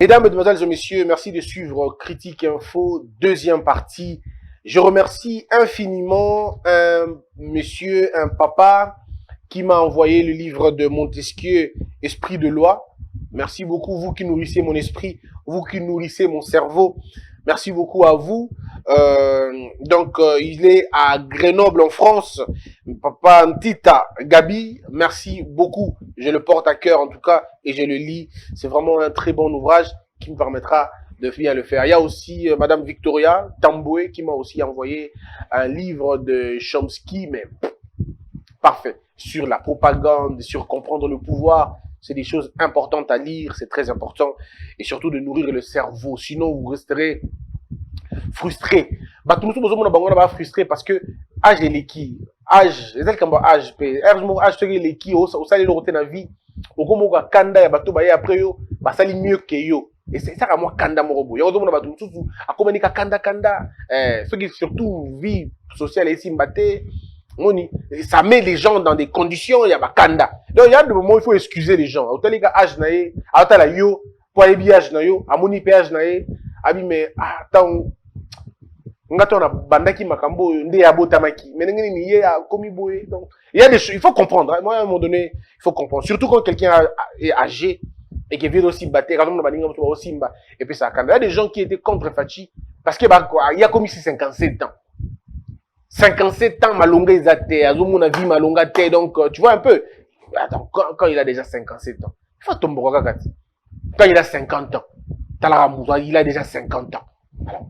Mesdames, Mesdemoiselles et Messieurs, merci de suivre Critique Info, deuxième partie. Je remercie infiniment un monsieur, un papa qui m'a envoyé le livre de Montesquieu, Esprit de loi. Merci beaucoup, vous qui nourrissez mon esprit, vous qui nourrissez mon cerveau. Merci beaucoup à vous. Il est à Grenoble en France. Papa Ntita Gabi, merci beaucoup. Je le porte à cœur en tout cas et je le lis. C'est vraiment un très bon ouvrage qui me permettra de bien le faire. Il y a aussi Madame Victoria Tamboué qui m'a aussi envoyé un livre de Chomsky, mais parfait, sur la propagande, sur comprendre le pouvoir. C'est des choses importantes à lire, c'est très important. Et surtout de nourrir le cerveau, sinon vous resterez frustré. Tout le monde va frustré parce que âge et l'équipe, âge, c'est comme âge, âge c'est l'équipe, au salaire de la vie, au comme au kanda ya bato baye après yo, basali mieux que yo. Et c'est ça à moi kanda mo robo. Ya ozo mona bato mususu akomanika kanda ceux qui surtout vie sociale et simbate. Ça met les gens dans des conditions, il y a kanda. Donc il y a des moments où il faut excuser les gens. Autant les gars âge naé, autant la yo, pour les biages nayo, amoni péage naé, abi mais attends. Ngato na bandaki makambo nde ya botamaki. Mais ngeni ni ye a komi boye. Donc il y a des choses, il faut comprendre. Moi à un moment donné, il faut comprendre. Surtout quand quelqu'un est âgé et qui vient aussi battre, et puis ça kanda. Il y a des gens qui étaient contre Fachi parce que il y a commis 57 ans. 57 ans, malonga izate, azumuna vie malonga te, donc tu vois un peu. Attends, quand il a déjà 57 ans, il faut tomber quand il a 50 ans, il a déjà 50 ans. Alors,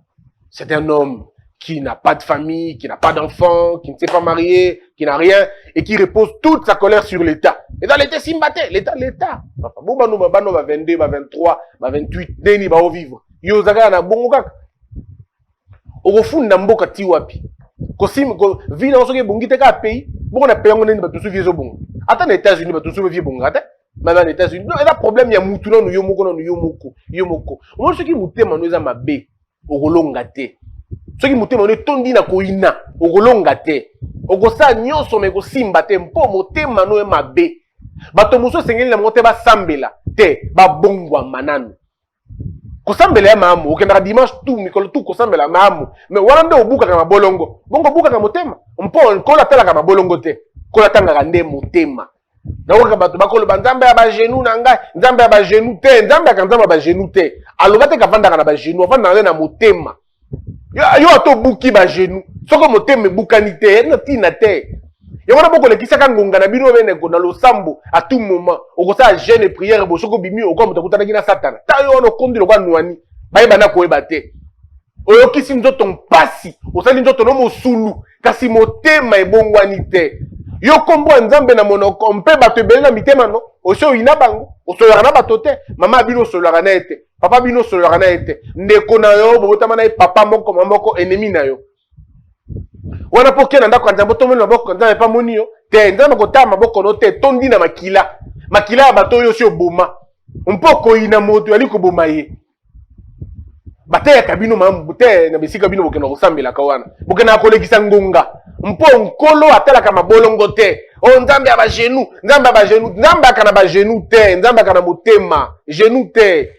c'est un homme qui n'a pas de famille, qui n'a pas d'enfant, qui ne s'est pas marié, qui n'a rien, et qui repose toute sa colère sur l'État. Et dans l'État, Simbate, l'État. Bon, bah, 22, 23, 28, deni, bah, au vivre. Yozaga, na bongo kaka. Ogofu, namboka tiwapi. Kosim ko vi na soki bongi te ka pays bon na pays ngone ba tusu viezo bongo ata na États-Unis ba tusu vie bongo ata mais na États-Unis non eza problème ya mutu na yo moko mo soki mutema no eza mabe okolonga te soki mutema no tondi na koina okolonga te okosa nyonso me kosimba te mpo motema no e mabe bato muso sengeli na mote ba sambela te ba bongwa manano kosambela ya maamu okendaka dimanche tout mikolo tout kosambela maamu mais wana nde obukaka na bolongo bongo obukaka motema mpo kola talaka na bolongo te kola tangaka nde motema nakoka bato bakoloba nzambe ya bagenou na ngai nzambe ya bagenou te nzambe ya nzambe ya bagenou te aloba te kavandaka na bagenou avandaka nde na motema yo ato obuki bagenou soko motema ebukani te na ntina te yango na bokolekisaka ngonga na bino bene ko na losambo à tout moment okosala jeûne et prière bo soko bimi okwa moto akutanaki na satana ta yo ono kondi lokwa nwani bayeba na koyeba te oyokisi nzoto mpasi osali nzoto no mosulu kasi motema ebongwani te yo kombo nzambe na monoko mpe bato ebele na mitema no osi oyina bango osololaka na bato te mama bino osololaka na ye te papa bino osololaka na ye te ndeko na yo bobotama na ye papa moko mama ennemi na yo wana po kena ndako nzambe tomoni maboko nzambe pa moni yo te nzambe kotala maboko no te tondi na makila ya bato oyo si oboma mpo koyina moto ali koboma ye bateyaka bino mambu te na bisika bino bokenda kosambelaka wana bokenda kolekisa ngonga mpo nkolo atalaka mabolongo te o nzambe ya bagenou nzambe aka na bagenou te nzambe aka na motema genou te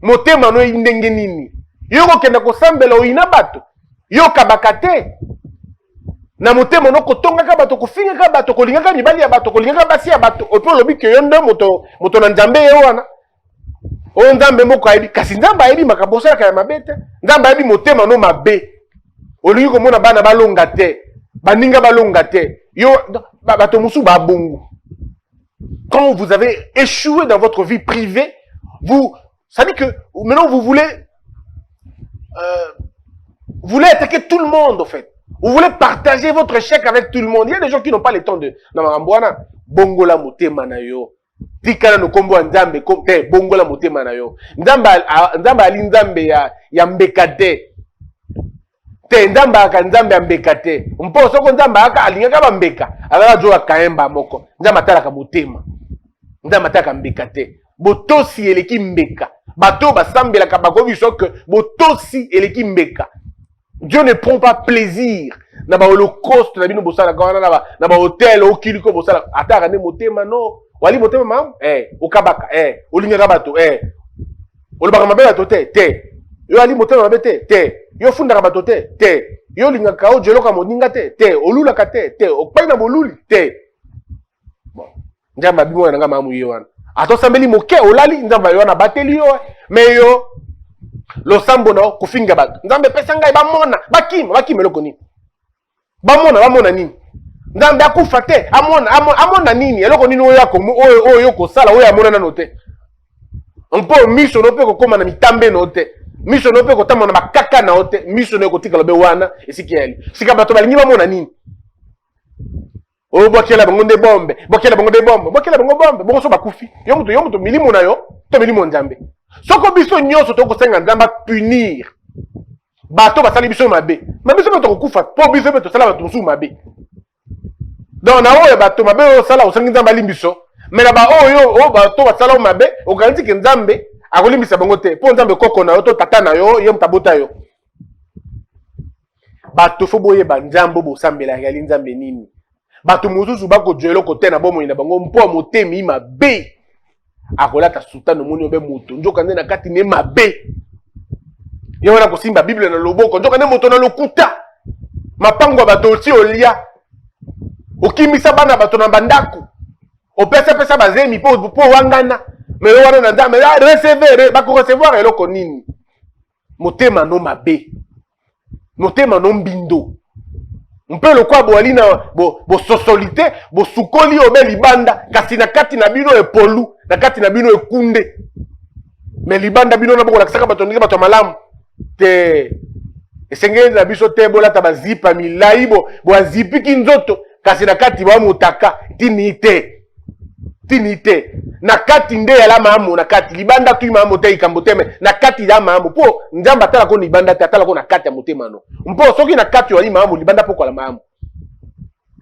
motema no ndenge nini yo kokenda kosambela oyina bato yo kabaka te na motema no kotongaka bato kofingaka bato kolingaka mibali ya bato kolingaka basi ya bato opo olobi ke yo nde moto na nzambe ye wana o nzambe moko ayebi kasi nzambe ayebi makambo osalaka ya mabe te nzambe ayebi motema no mabe olingi komona bana balonga te baninga balonga te yo bato mosusu babongo quand vous avez échoué dans votre vie privée ça dit que maintenant vous voulez attaquer tout le monde en fait. Vous voulez partager votre échec avec tout le monde. Il y a des gens qui n'ont pas le temps de... Bongola motema na yo. Tikana no kombo nzambe te bongola motema na yo. Nzambe ali nzambe ya mbekate. Te nzambe aka nzambe ya mbekate. Mpo soko nzambe aka alingaka ba mbeka. Alaka jo akaemba moko. Nzambe atalaka motema. Nzambe atalaka mbekate. Botosi eleki mbeka. Bato basambelaka bakobi soke botosi eleki mbeka. Dieu ne prend pas plaisir na ba holocauste na bino bosala kana na ba hotel okiliko bosala ataka ne motema no wali motema mam okabaka olingaka bato olobaka mabe bato te yo ali motema mabe te yo fundaka bato te yo lingaka o jeloka moninga te olulaka te okpai na boluli te. Bon nzambe abimo na nga mamu yo wana atosambeli moke olali nzambe yo na bateli yo mais yo losambo na kufinga bato nzambe pesa ngai bamona bakima eloko nini bamona nini nzambe akufa te amona nini eloko nini oyo kosala oyo amona nano te mpo miso no pe kokoma na mitambe no te miso no pe kotama na makaka na te miso no kotikala be wana esiki yali sika bato balingi bamona nini o bokela bango nde bombe bokela bango bombe bongo so bakufi yo mutu milimo na yo to milimo nzambe soko biso nyonso to kosenga nzamba punir bato basali biso mabe biso bato kokufa po biso beto sala bato musu mabe donc na oyo bato mabe o sala osengi nzamba limbiso mais na ba oyo bato basala mabe o garanti ke nzambe akolimbisa bango te po nzambe koko na yo to tata na yo ye mutabota yo bato fo boye ba nzambo bo sambela yali nzambe nini bato mususu bako jelo kote na bomo ina bango mpo motemi mabe akolata sultano moni obe moto njoka nde na kati ne mabe yo wana kosimba bible na loboko njoka nde moto na lokuta mapango bato ti olia okimisa bana bato na bandako opesa bazemi po wangana mais yo wana na nzambe recevoir bako recevoir eloko nini motema no mabe motema no mbindo mpe lokwa boali na bo sosolite bo sukoli obe libanda kasi na kati na bino epolu na kati na bino ekunde mais libanda bino na boko la kisaka bato ndenge bato malamu te esengeli na biso te bolata bazipa milai bo azipiki nzoto kasi na kati ba mutaka tini te na kati nde ya la mamu na kati libanda tu mamu te ikambo te me na kati ya mamu po nzamba tala ko libanda te tala ko na kati ya motema no mpo soki na kati ya mamu libanda poko la mamu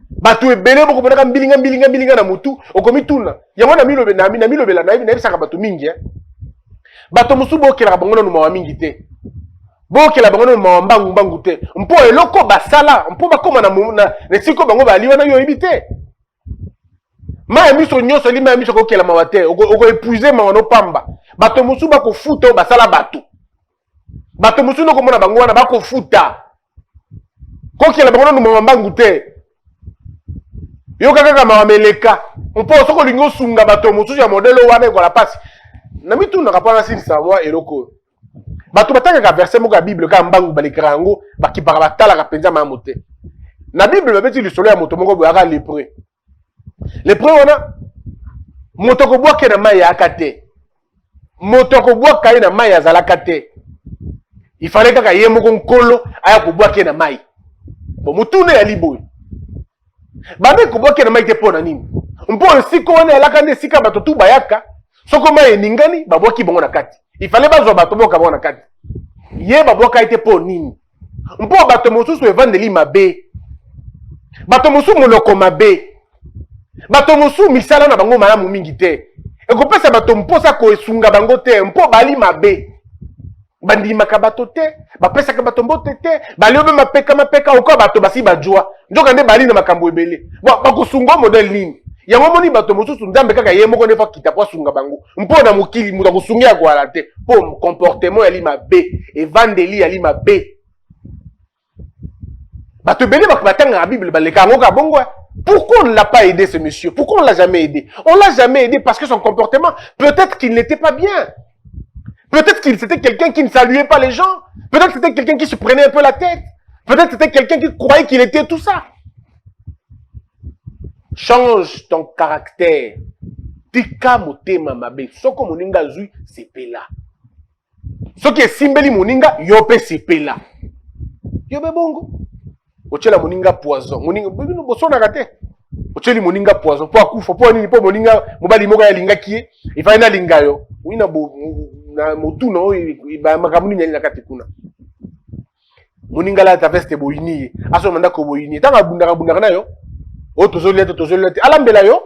batu ebele boko bonaka mbilinga na mutu okomituna yango na milobela na ebisaka batu mingi bato musu bokela bango na mawa mingi te bokela bango na mawa mbangu te mpo eloko basala mpo bakoma na nesiko bango baliwa na yo ebite ma miso nyonso lima miso kokela mawa te oko épuiser mawa no pamba bato musu bakofuta basala bato musu no komona bango wana bakofuta kokela bango na mawa mbangu te yo kaka mawa meleka mpo soko lingo sunga bato musu ya modelo wana ekola pasi na mituna kapana silisa mwa eloko bato batanga verset moko ya bible ka mbangu balekara yango bakipaka batalaka penza mamu te na bible babeti lisolo ya moto moko boyaka lepreux wana moto kobwaka na mai yaka te moto kobwaka na mai azalaka te ifale kaka ye moko nkolo aya kobwaka na mai bo mutune ya liboy babe kobwaka na mai te pona nini mpo esiko wana alaka nde sika bato tu bayaka soko mai eningani babwaki bango na kati ifale bazwa bato boka bango na kati ye babwaka ite po nini mpo bato mosusu evandeli mabe bato mosusu moloko mabe bato mosusu misala na bango malamu mingi te ekopesa bato mposa koesunga bango te mpo bali mabe bandimaka bato te bapesaka bato mbote te bali obe mapeka okoa bato basi bajwa njoka nde bali na makambo ebele bakosunga modele nini yango moni bato mosusu nzambe kaka ye moko nefa kita po asunga bango mpo na mokili mutu akosungi ya koala te mpo comportement yali mabe evandeli yali mabe bato ebele batanga na bible baleka yango ka bongo. Pourquoi on ne l'a pas aidé ce monsieur? Pourquoi on ne l'a jamais aidé? On ne l'a jamais aidé parce que son comportement, peut-être qu'il n'était pas bien. Peut-être qu'il c'était quelqu'un qui ne saluait pas les gens. Peut-être que c'était quelqu'un qui se prenait un peu la tête. Peut-être que c'était quelqu'un qui croyait qu'il était tout ça. Change ton caractère. Tika motema mabe. Soko moninga zui sepela. Soki simbeli moninga yope sepela. Yobe bongo. Ochela moninga poison. Moninga bosona kate. Ocheli moninga poison. Po akufa po nini po moninga mobali moko ya linga kie. Ifa ina linga yo. Wina bo na motu no ba makamuni nyali na kate kuna. Moninga la ta veste boyini. Aso manda ko boyini. Tanga bundaka na yo. O tozolete alambela yo.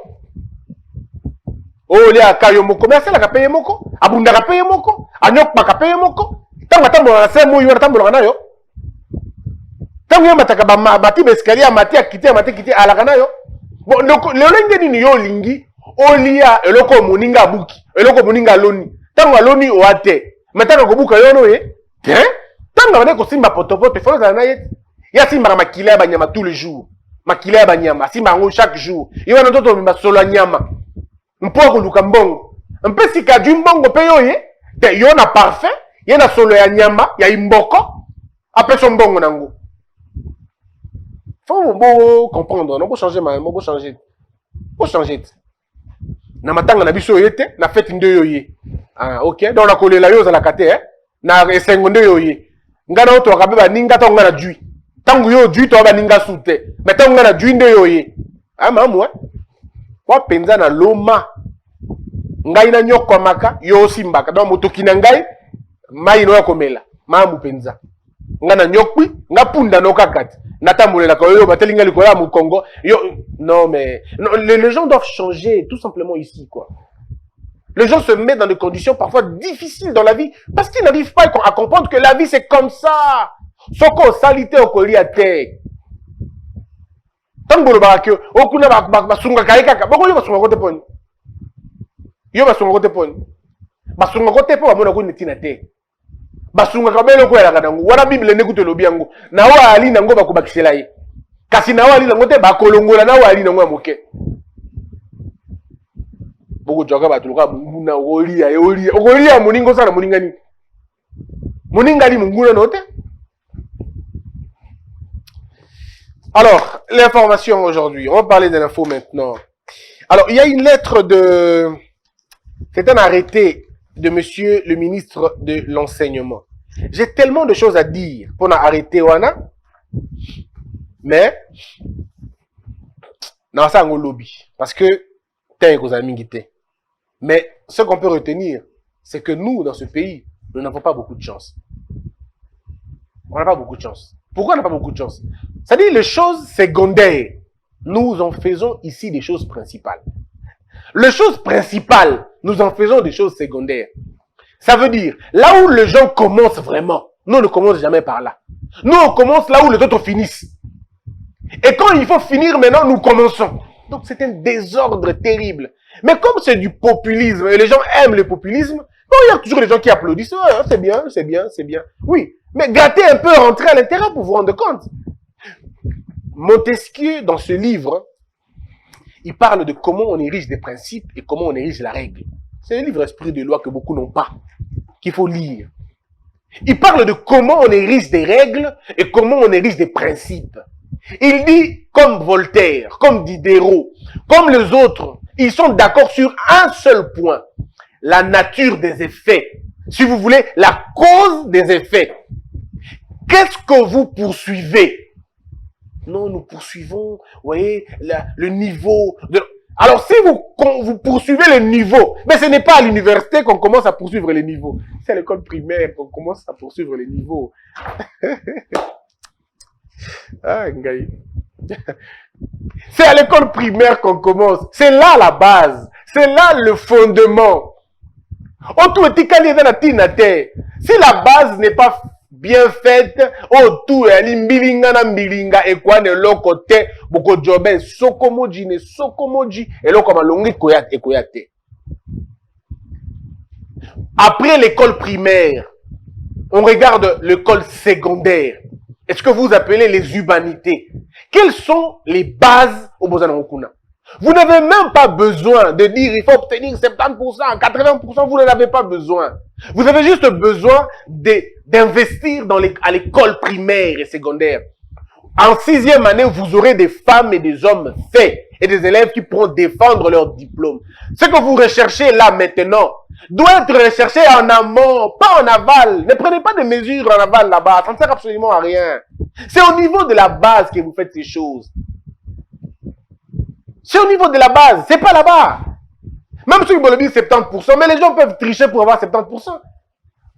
O lia kayo moko. Mais la kapeye moko. Abundaka peye moko. Anyok makapaye moko. Tanga tambo na semo yo tambo na yo. Tangu yamba takaba mati beskalia mati akite mati kite alaka nayo. Bon lolenge nini yo lingi olia eloko moninga buki eloko moninga loni tangu aloni oate Maintenant, quand vous avez tant que vous avez potopoto, il faut que vous ayez. Il y a si makila banyama tous les jours. Makila banyama, si mango chaque jour. Il y a un autre solo nyama. Un peu de lukambongo. Un peu si ka du mbongo payo ye. Il y a un parfait. Il y a un solo nyama. Il y a un mboko. Après son bongo nango. Faut comprendre. Non, faut changer, faut changer. Faut changer. Na matanga na biso yete, na fête nde yoye. Ah, ok. Donc la kolela yo za la kate, hein. Na esengo nde yoye. Ngana oto akabeba ninga to ngana jui. Tangu yo jui to baninga sute. Mais tangu ngana jui nde yoye. Ah mamu, hein. Wa penza na loma. Ngai na nyoko maka yo simbaka. Donc motoki na ngai mai no yakomela. Mamu penza. Ngana nyokwi, nga punda no kakati. Natambulela ko yo batelinga likola mu Congo. Yo non mais non, les gens doivent changer tout simplement ici quoi. Les gens se mettent dans des conditions parfois difficiles dans la vie parce qu'ils n'arrivent pas à comprendre que la vie c'est comme ça. Soko salité au colis à terre. Tant que vous okuna basunga kaika bako yo basunga kote poni. Yo basunga kote poni. Basunga kote po bamona ko netina terre. Basunga kabelo ko yala kanangu wana bible nekute lobi yango na wa ali nango bakubakisela ye kasi na wa ali nango te bakolongola na wa ali nango ya moke boko joka batuluka munguna olia moningo sana moningani moningani munguna note. Alors l'information aujourd'hui, on va parler de l'info maintenant. Alors il y a une lettre de c'est un arrêté de monsieur le ministre de l'enseignement. J'ai tellement de choses à dire pour arrêter wana, mais non ça on lobby parce que t'es aux amis. Mais ce qu'on peut retenir, c'est que nous dans ce pays, nous n'avons pas beaucoup de chance. On n'a pas beaucoup de chance. Pourquoi on n'a pas beaucoup de chance? C'est-à-dire les choses secondaires. Nous en faisons ici des choses principales. Les choses principales, nous en faisons des choses secondaires. Ça veut dire, là où les gens commencent vraiment, nous ne commençons jamais par là. Nous, on commence là où les autres finissent. Et quand il faut finir maintenant, nous commençons. Donc c'est un désordre terrible. Mais comme c'est du populisme, et les gens aiment le populisme, bon, il y a toujours des gens qui applaudissent. Oh, c'est bien, c'est bien, c'est bien. Oui, mais grattez un peu, rentrez à l'intérieur pour vous rendre compte. Montesquieu, dans ce livre, il parle de comment on érige des principes et comment on érige la règle. C'est un livre esprit de loi que beaucoup n'ont pas, qu'il faut lire. Il parle de comment on érige des règles et comment on érige des principes. Il dit, comme Voltaire, comme Diderot, comme les autres, ils sont d'accord sur un seul point. La nature des effets. Si vous voulez, la cause des effets. Qu'est-ce que vous poursuivez? Non, nous poursuivons, vous voyez, le niveau de... Alors, si vous poursuivez le niveau, mais ce n'est pas à l'université qu'on commence à poursuivre les niveaux. C'est à l'école primaire qu'on commence à poursuivre les niveaux. Ah, Ngaï. C'est à l'école primaire qu'on commence. C'est là la base. C'est là le fondement. Si la base n'est pas bien faite, autour mbilinga na mbilinga et quoi ne lokote boko jobe sokomoji ne sokomoji et lokoma longi koyate. Après l'école primaire, on regarde l'école secondaire. Est-ce que vous appelez les humanités? Quelles sont les bases au Bozanokuna? Vous n'avez même pas besoin de dire il faut obtenir 70%, 80%, vous n'en avez pas besoin. Vous avez juste besoin d'investir à l'école primaire et secondaire. En 6e année, vous aurez des femmes et des hommes faits et des élèves qui pourront défendre leur diplôme. Ce que vous recherchez là maintenant doit être recherché en amont, pas en aval. Ne prenez pas de mesures en aval là-bas, ça ne sert absolument à rien. C'est au niveau de la base que vous faites ces choses. C'est au niveau de la base, c'est pas là-bas. Même si vous me dites 70%, mais les gens peuvent tricher pour avoir 70%.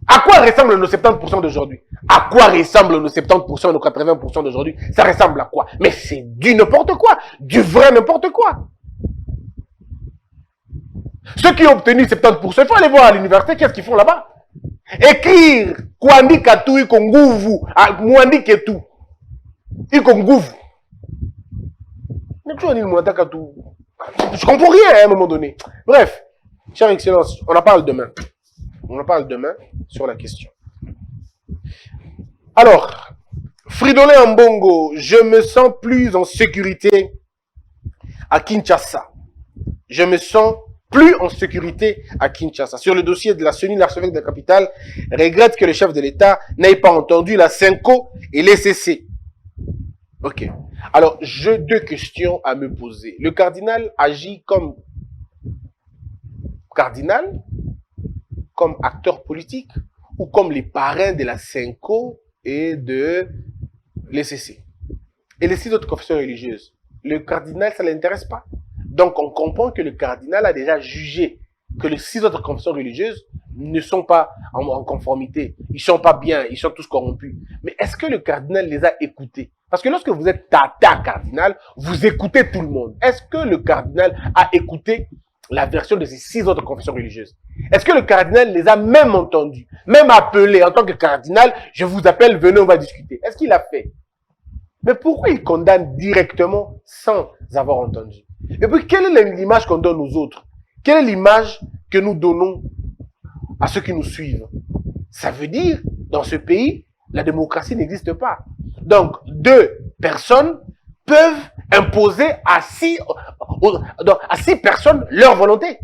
À quoi ressemblent nos 70% d'aujourd'hui? À quoi ressemblent nos 70% et nos 80% d'aujourd'hui? Ça ressemble à quoi? Mais c'est du n'importe quoi, du vrai n'importe quoi. Ceux qui ont obtenu 70%, il faut aller voir à l'université, qu'est-ce qu'ils font là-bas? Écrire, Kwandi Katu, Ikonguvu, Mwandi Ketu, Ikonguvu. Je comprends rien à un moment donné. Bref, chère excellence, on en parle demain. On en parle demain. sur la question. Alors, Fridolin Ambongo, je me sens plus en sécurité à Kinshasa. Je me sens plus en sécurité à Kinshasa. Sur le dossier de la CENI, l'archevêque de la capitale regrette que le chef de l'État n'ait pas entendu la CENCO et l'ECC. Ok. Alors, j'ai deux questions à me poser. Le cardinal agit comme cardinal, comme acteur politique, ou comme les parrains de la CENCO et de l'ECC. Et les 6 autres confessions religieuses. Le cardinal, ça ne l'intéresse pas. Donc, on comprend que le cardinal a déjà jugé que les 6 autres confessions religieuses ne sont pas en conformité. Ils ne sont pas bien, ils sont tous corrompus. Mais est-ce que le cardinal les a écoutés? Parce que lorsque vous êtes tata cardinal, vous écoutez tout le monde. Est-ce que le cardinal a écouté la version de ces 6 autres confessions religieuses? Est-ce que le cardinal les a même entendus, même appelés en tant que cardinal? Je vous appelle, venez, on va discuter. Est-ce qu'il a fait? Mais pourquoi il condamne directement sans avoir entendu? Et puis, quelle est l'image qu'on donne aux autres? Quelle est l'image que nous donnons à ceux qui nous suivent? Ça veut dire, dans ce pays, la démocratie n'existe pas. Donc, 2 personnes peuvent imposer à 6 personnes leur volonté.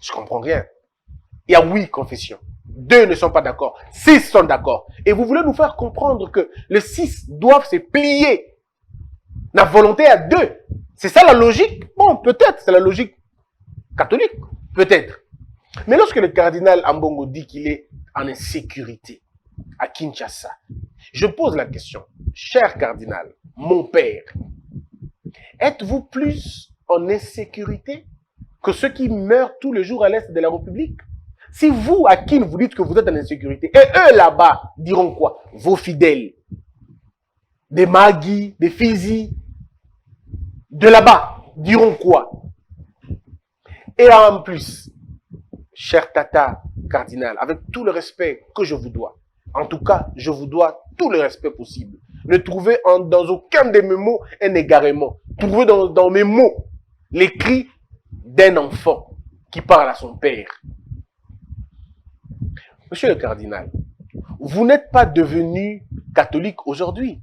Je comprends rien. Il y a 8 confessions. 2 ne sont pas d'accord. 6 sont d'accord. Et vous voulez nous faire comprendre que les 6 doivent se plier la volonté à 2. C'est ça la logique? Bon, peut-être, c'est la logique catholique. Peut-être. Mais lorsque le cardinal Ambongo dit qu'il est en insécurité à Kinshasa, je pose la question, cher cardinal, mon père, êtes-vous plus en insécurité que ceux qui meurent tous les jours à l'est de la République? Si vous, à qui vous dites que vous êtes en insécurité, et eux là-bas diront quoi? Vos fidèles, des Magui, des Fizi, de là-bas diront quoi? Et en plus, cher Tata cardinal, avec tout le respect que je vous dois, en tout cas, je vous dois tout le respect possible. Ne trouvez dans aucun de mes mots un égarement. Trouvez dans mes mots les cris d'un enfant qui parle à son père. Monsieur le cardinal, vous n'êtes pas devenu catholique aujourd'hui.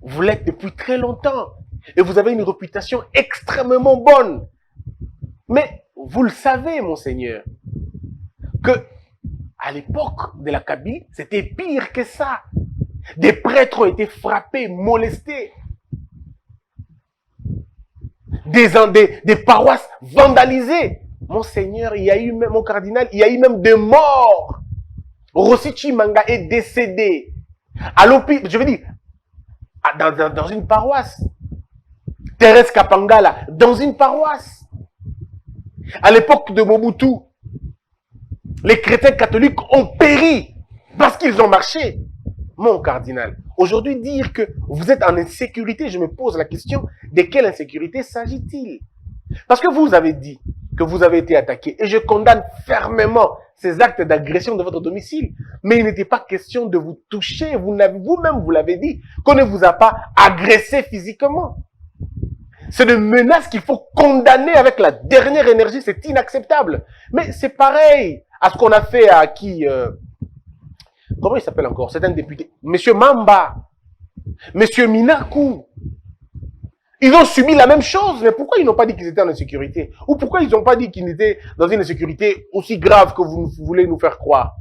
Vous l'êtes depuis très longtemps. Et vous avez une réputation extrêmement bonne. Mais vous le savez, monseigneur, que à l'époque de la Kabylie, c'était pire que ça. Des prêtres ont été frappés, molestés. Des paroisses vandalisées. Monseigneur, il y a eu même, mon cardinal, il y a eu même des morts. Rossi Chimanga est décédé. À l'hôpital, je veux dire, dans une paroisse. Thérèse Kapangala, dans une paroisse. À l'époque de Mobutu, les chrétiens catholiques ont péri parce qu'ils ont marché. Mon cardinal, aujourd'hui dire que vous êtes en insécurité, je me pose la question, de quelle insécurité s'agit-il? Parce que vous avez dit que vous avez été attaqué et je condamne fermement ces actes d'agression de votre domicile. Mais il n'était pas question de vous toucher, vous-même vous l'avez dit, qu'on ne vous a pas agressé physiquement. C'est des menaces qu'il faut condamner avec la dernière énergie, c'est inacceptable. Mais c'est pareil à ce qu'on a fait à qui comment il s'appelle encore? C'est un député. Monsieur Mamba. Monsieur Minakou. Ils ont subi la même chose. Mais pourquoi ils n'ont pas dit qu'ils étaient en insécurité? Ou pourquoi ils n'ont pas dit qu'ils étaient dans une insécurité aussi grave que vous voulez nous faire croire?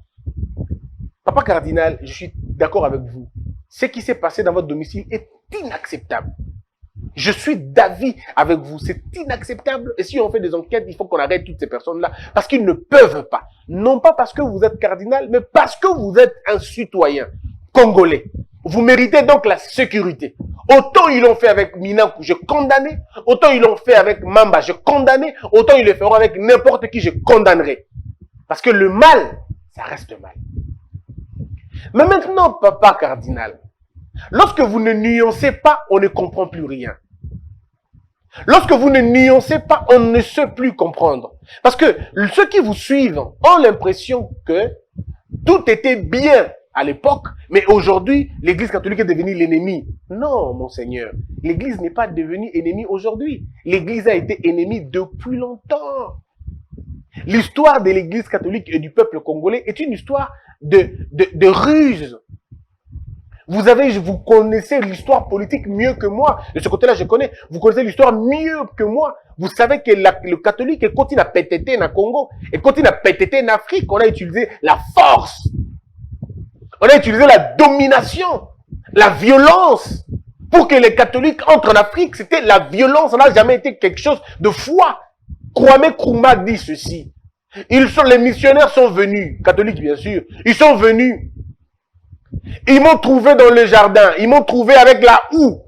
Papa cardinal, je suis d'accord avec vous. Ce qui s'est passé dans votre domicile est inacceptable. Je suis d'avis avec vous, c'est inacceptable. Et si on fait des enquêtes, il faut qu'on arrête toutes ces personnes-là. Parce qu'ils ne peuvent pas. Non pas parce que vous êtes cardinal, mais parce que vous êtes un citoyen congolais. Vous méritez donc la sécurité. Autant ils l'ont fait avec Minakou, je condamné. Autant ils l'ont fait avec Mamba, je condamné. Autant ils le feront avec n'importe qui, je condamnerai. Parce que le mal, ça reste mal. Mais maintenant, papa cardinal, lorsque vous ne nuancez pas, on ne comprend plus rien. Lorsque vous ne nuancez pas, on ne sait plus comprendre. Parce que ceux qui vous suivent ont l'impression que tout était bien à l'époque, mais aujourd'hui, l'Église catholique est devenue l'ennemi. Non, monseigneur, l'Église n'est pas devenue ennemie aujourd'hui. L'Église a été ennemie depuis longtemps. L'histoire de l'Église catholique et du peuple congolais est une histoire de ruse. Vous connaissez l'histoire politique mieux que moi. De ce côté-là, je connais. Vous connaissez l'histoire mieux que moi. Vous savez que le catholique, quand il a pétété dans Congo, et quand il a pétété en Afrique, on a utilisé la force. On a utilisé la domination, la violence. Pour que les catholiques entrent en Afrique, c'était la violence. Ça n'a jamais été quelque chose de foi. Kwame Nkrumah dit ceci. Les missionnaires sont venus, catholiques bien sûr, ils sont venus. Ils m'ont trouvé dans le jardin, ils m'ont trouvé avec la houe.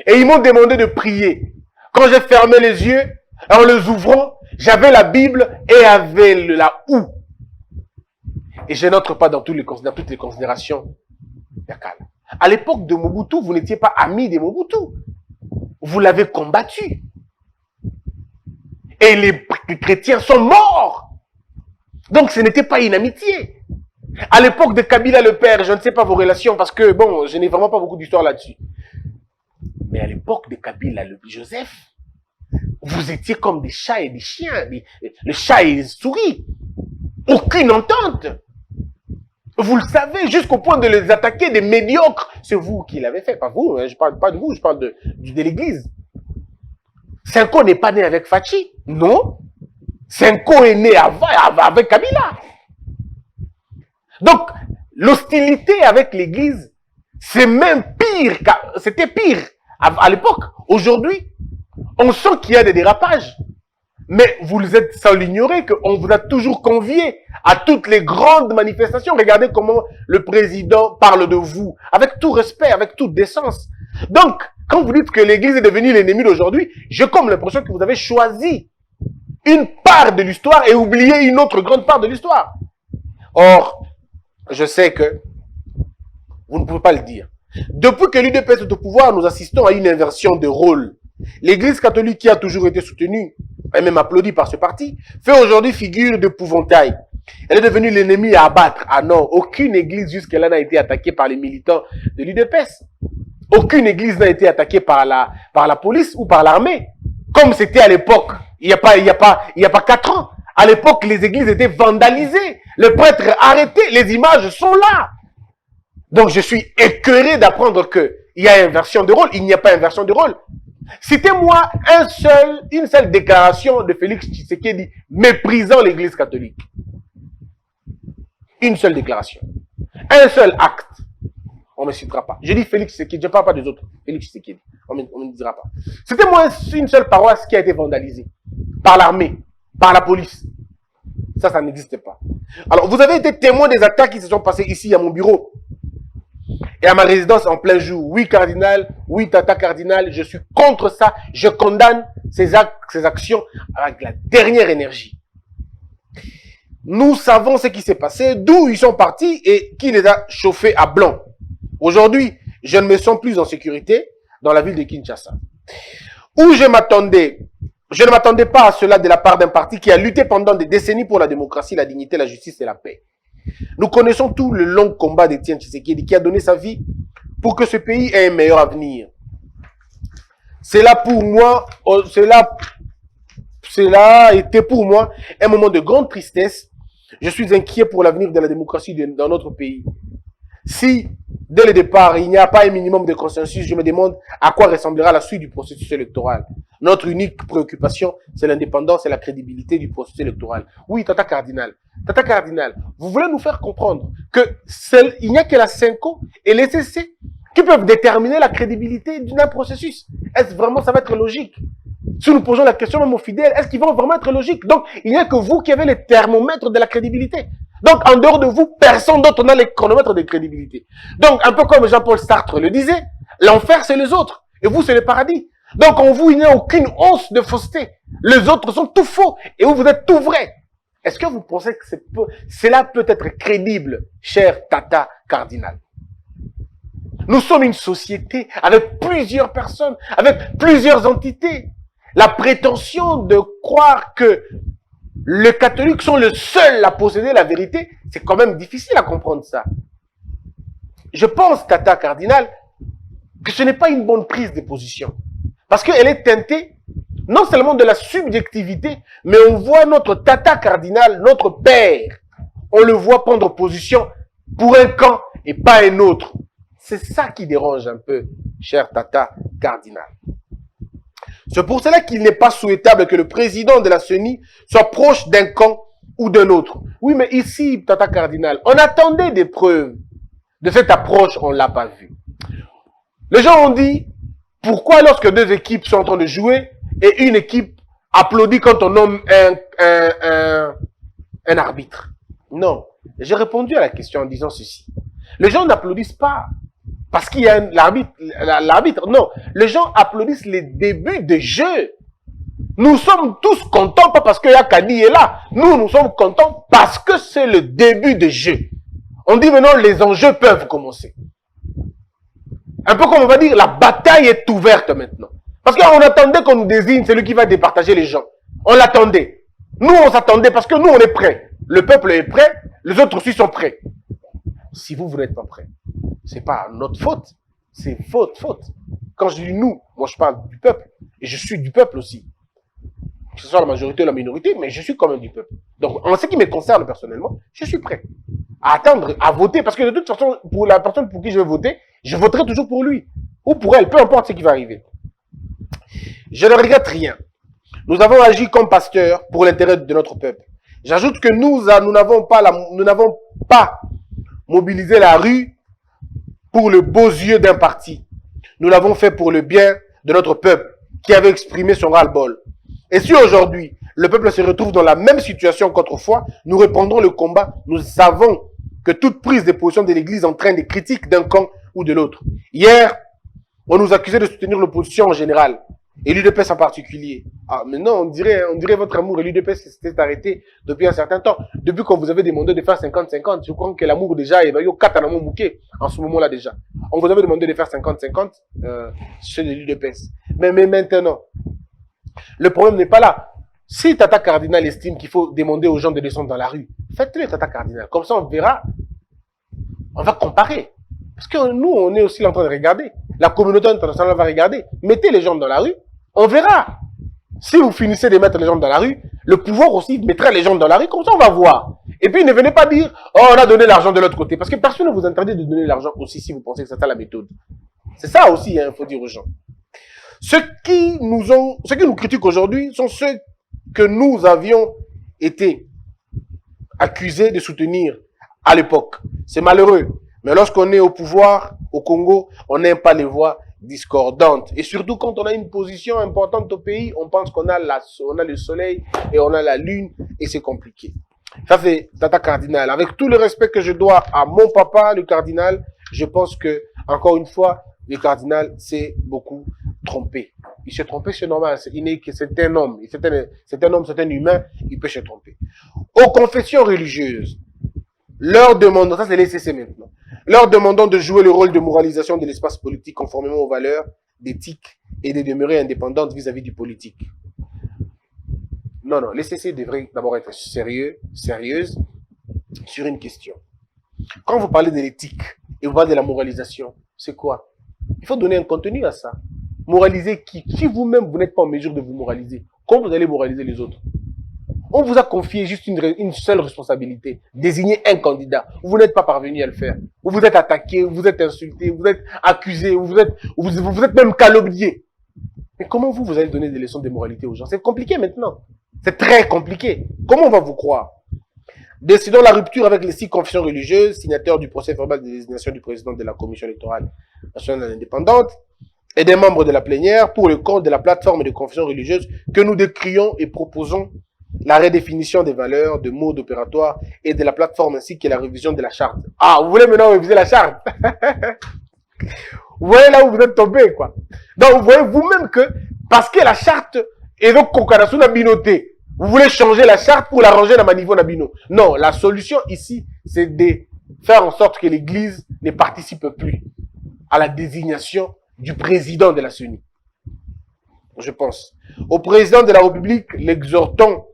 Et ils m'ont demandé de prier. Quand j'ai fermé les yeux, en les ouvrant, j'avais la Bible et avait la houe. Et je n'entre pas dans toutes les considérations. À l'époque de Mobutu, vous n'étiez pas ami de Mobutu. Vous l'avez combattu. Et les chrétiens sont morts. Donc ce n'était pas une amitié. À l'époque de Kabila le père, je ne sais pas vos relations parce que, bon, je n'ai vraiment pas beaucoup d'histoire là-dessus. Mais à l'époque de Kabila le Joseph, vous étiez comme des chats et des chiens, les chats et les souris. Aucune entente. Vous le savez, jusqu'au point de les attaquer des médiocres. C'est vous qui l'avez fait, pas vous. Hein, je parle pas de vous, je parle de l'église. Senko n'est pas né avec Fachi. Non. Senko est né avec Kabila. Donc, l'hostilité avec l'église, c'est même pire. C'était pire à l'époque. Aujourd'hui, on sent qu'il y a des dérapages. Mais vous êtes sans l'ignorer qu'on vous a toujours convié à toutes les grandes manifestations. Regardez comment le président parle de vous. Avec tout respect, avec toute décence. Donc, quand vous dites que l'église est devenue l'ennemi d'aujourd'hui, j'ai comme l'impression que vous avez choisi une part de l'histoire et oublié une autre grande part de l'histoire. Or, je sais que vous ne pouvez pas le dire. Depuis que l'UDPS est au pouvoir, nous assistons à une inversion de rôle. L'église catholique qui a toujours été soutenue, et même applaudie par ce parti, fait aujourd'hui figure d'épouvantail. Elle est devenue l'ennemi à abattre. Ah non, aucune église jusque-là n'a été attaquée par les militants de l'UDPS. Aucune église n'a été attaquée par la police ou par l'armée. Comme c'était à l'époque, il n'y a pas 4 ans. À l'époque, les églises étaient vandalisées. Le prêtre arrêté, les images sont là. Donc, je suis écœuré d'apprendre qu'il y a inversion de rôle. Il n'y a pas inversion de rôle. Citez-moi une seule déclaration de Félix Tshisekedi méprisant l'église catholique. Une seule déclaration. Un seul acte. On ne me citera pas. Je dis Félix Tshisekedi, je ne parle pas des autres. Félix Tshisekedi. On ne me dira pas. Citez-moi une seule paroisse qui a été vandalisée. Par l'armée. Par la police. Ça n'existe pas. Alors, vous avez été témoin des attaques qui se sont passées ici à mon bureau. Et à ma résidence en plein jour. Oui, cardinal. Oui, tata cardinal. Je suis contre ça. Je condamne ces actions avec la dernière énergie. Nous savons ce qui s'est passé, d'où ils sont partis et qui les a chauffés à blanc. Aujourd'hui, je ne me sens plus en sécurité dans la ville de Kinshasa. Où je ne m'attendais pas à cela de la part d'un parti qui a lutté pendant des décennies pour la démocratie, la dignité, la justice et la paix. Nous connaissons tout le long combat d'Étienne Tshisekedi qui a donné sa vie pour que ce pays ait un meilleur avenir. Cela a été pour moi un moment de grande tristesse. Je suis inquiet pour l'avenir de la démocratie dans notre pays. Si, dès le départ, il n'y a pas un minimum de consensus, je me demande à quoi ressemblera la suite du processus électoral. Notre unique préoccupation, c'est l'indépendance et la crédibilité du processus électoral. Oui, Tata Cardinal, vous voulez nous faire comprendre qu'il n'y a que la Senko et les CC qui peuvent déterminer la crédibilité d'un processus. Est-ce vraiment ça va être logique? Si nous posons la question même aux fidèles, est-ce qu'ils vont vraiment être logiques? Donc, il n'y a que vous qui avez les thermomètres de la crédibilité. Donc, en dehors de vous, personne d'autre n'a les chronomètres de crédibilité. Donc, un peu comme Jean-Paul Sartre le disait, l'enfer, c'est les autres. Et vous, c'est le paradis. Donc, en vous, il n'y a aucune once de fausseté. Les autres sont tout faux. Et vous, vous êtes tout vrai. Est-ce que vous pensez que cela peut être crédible, cher Tata Cardinal? Nous sommes une société avec plusieurs personnes, avec plusieurs entités. La prétention de croire que les catholiques sont les seuls à posséder la vérité, c'est quand même difficile à comprendre ça. Je pense, Tata Cardinal, que ce n'est pas une bonne prise de position. Parce qu'elle est teintée non seulement de la subjectivité, mais on voit notre tata cardinal, notre père. On le voit prendre position pour un camp et pas un autre. C'est ça qui dérange un peu, cher tata cardinal. C'est pour cela qu'il n'est pas souhaitable que le président de la CENI soit proche d'un camp ou d'un autre. Oui, mais ici, tata cardinal, on attendait des preuves de cette approche, on ne l'a pas vu. Les gens ont dit, pourquoi lorsque deux équipes sont en train de jouer et une équipe applaudit quand on nomme un arbitre? Non, j'ai répondu à la question en disant ceci. Les gens n'applaudissent pas parce qu'il y a l'arbitre. Non, les gens applaudissent les débuts de jeu. Nous sommes tous contents, pas parce que Yakani est là. Nous sommes contents parce que c'est le début de jeu. On dit maintenant, les enjeux peuvent commencer. Un peu comme on va dire, la bataille est ouverte maintenant. Parce qu'on attendait qu'on nous désigne celui qui va départager les gens. On l'attendait. Nous, on s'attendait parce que nous, on est prêts. Le peuple est prêt, les autres aussi sont prêts. Si vous n'êtes pas prêts, c'est pas notre faute, c'est votre faute. Quand je dis nous, moi je parle du peuple. Et je suis du peuple aussi. Que ce soit la majorité ou la minorité, mais je suis quand même du peuple. Donc, en ce qui me concerne personnellement, je suis prêt à attendre, à voter. Parce que de toute façon, pour la personne pour qui je vais voter, je voterai toujours pour lui. Ou pour elle, peu importe ce qui va arriver. Je ne regrette rien. Nous avons agi comme pasteurs pour l'intérêt de notre peuple. J'ajoute que nous n'avons pas mobilisé la rue pour le beau yeux d'un parti. Nous l'avons fait pour le bien de notre peuple qui avait exprimé son ras-le-bol. Et si aujourd'hui, le peuple se retrouve dans la même situation qu'autrefois, nous reprendrons le combat. Nous savons que toute prise de position de l'Église entraîne des critiques d'un camp ou de l'autre. Hier, on nous accusait de soutenir l'opposition en général. Et l'UDPS en particulier. Ah, mais non, on dirait votre amour et l'UDPS s'était arrêté depuis un certain temps. Depuis qu'on vous avait demandé de faire 50-50, je crois que l'amour déjà est au 4 en mouqué, en ce moment-là déjà. On vous avait demandé de faire 50-50, chez l'UDPS. Mais maintenant, le problème n'est pas là. Si Tata Cardinal estime qu'il faut demander aux gens de descendre dans la rue, faites-le Tata Cardinal. Comme ça, on verra. On va comparer. Parce que nous, on est aussi en train de regarder. La communauté internationale va regarder. Mettez les gens dans la rue. On verra. Si vous finissez de mettre les gens dans la rue, le pouvoir aussi mettra les gens dans la rue, comme ça on va voir. Et puis ne venez pas dire, oh on a donné l'argent de l'autre côté, parce que personne ne vous interdit de donner l'argent aussi si vous pensez que c'est ça la méthode. C'est ça aussi, il faut dire aux gens. Ceux qui nous critiquent aujourd'hui sont ceux que nous avions été accusés de soutenir à l'époque. C'est malheureux, mais lorsqu'on est au pouvoir, au Congo, on n'aime pas les voix discordante. Et surtout quand on a une position importante au pays, on pense qu'on a le soleil et on a la lune et c'est compliqué. Ça c'est Tata Cardinal. Avec tout le respect que je dois à mon papa, le cardinal, je pense que, encore une fois, le cardinal s'est beaucoup trompé. Il s'est trompé, c'est normal. C'est un homme. C'est un homme, c'est un humain, il peut se tromper. Aux confessions religieuses, leur demandant, ça c'est l'ECC maintenant, leur demandant de jouer le rôle de moralisation de l'espace politique conformément aux valeurs d'éthique et de demeurer indépendante vis-à-vis du politique. Non, l'ECC devrait d'abord être sérieuse sur une question. Quand vous parlez de l'éthique et vous parlez de la moralisation, c'est quoi? Il faut donner un contenu à ça. Moraliser qui? Si vous-même, vous n'êtes pas en mesure de vous moraliser, comment vous allez moraliser les autres? On vous a confié juste une seule responsabilité, désigner un candidat. Vous n'êtes pas parvenu à le faire. Vous vous êtes attaqué, vous êtes insulté, vous êtes accusé, vous êtes même calomnié. Mais comment vous allez donner des leçons de moralité aux gens? C'est compliqué maintenant. C'est très compliqué. Comment on va vous croire? Décidons la rupture avec les 6 confessions religieuses, signataires du procès verbal de désignation du président de la Commission électorale nationale indépendante et des membres de la plénière pour le compte de la plateforme de confessions religieuses que nous décrions et proposons la redéfinition des valeurs, de modes opératoires et de la plateforme ainsi que la révision de la charte. Ah, vous voulez maintenant réviser la charte? Vous voyez là où vous êtes tombé, quoi. Donc, vous voyez vous-même que, parce que la charte est donc concordation nabinoté, vous voulez changer la charte pour l'arranger dans ma niveau nabino. Non, la solution ici, c'est de faire en sorte que l'Église ne participe plus à la désignation du président de la CENI. Je pense. Au président de la République, l'exhortons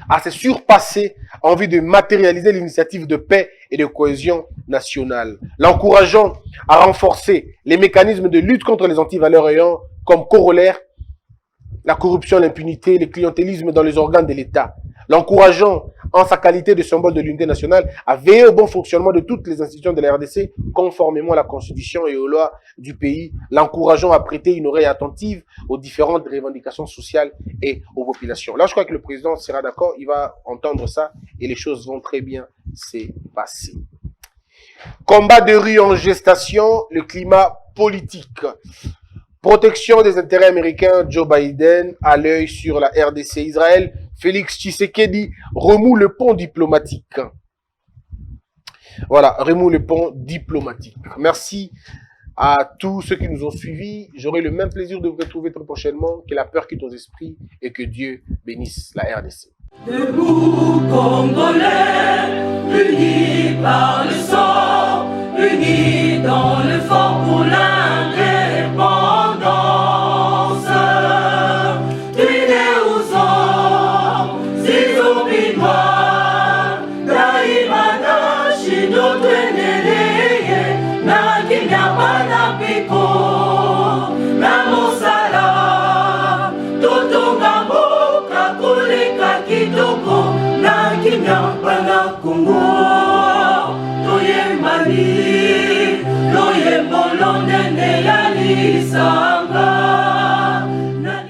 à se surpasser en vue de matérialiser l'initiative de paix et de cohésion nationale. L'encourageons à renforcer les mécanismes de lutte contre les antivaleurs ayant comme corollaire la corruption, l'impunité, le clientélisme dans les organes de l'État, l'encourageant en sa qualité de symbole de l'unité nationale à veiller au bon fonctionnement de toutes les institutions de la RDC conformément à la Constitution et aux lois du pays, l'encourageant à prêter une oreille attentive aux différentes revendications sociales et aux populations. Là, je crois que le président sera d'accord, il va entendre ça et les choses vont très bien se passer. Combat de rue en gestation, le climat politique. Protection des intérêts américains, Joe Biden à l'œil sur la RDC. Israël, Félix Tshisekedi remoue le pont diplomatique. Voilà, remoue le pont diplomatique. Merci à tous ceux qui nous ont suivis. J'aurai le même plaisir de vous retrouver très prochainement. Que la peur quitte nos esprits et que Dieu bénisse la RDC. Debout, Congolais, unis par le sang, unis dans le fort.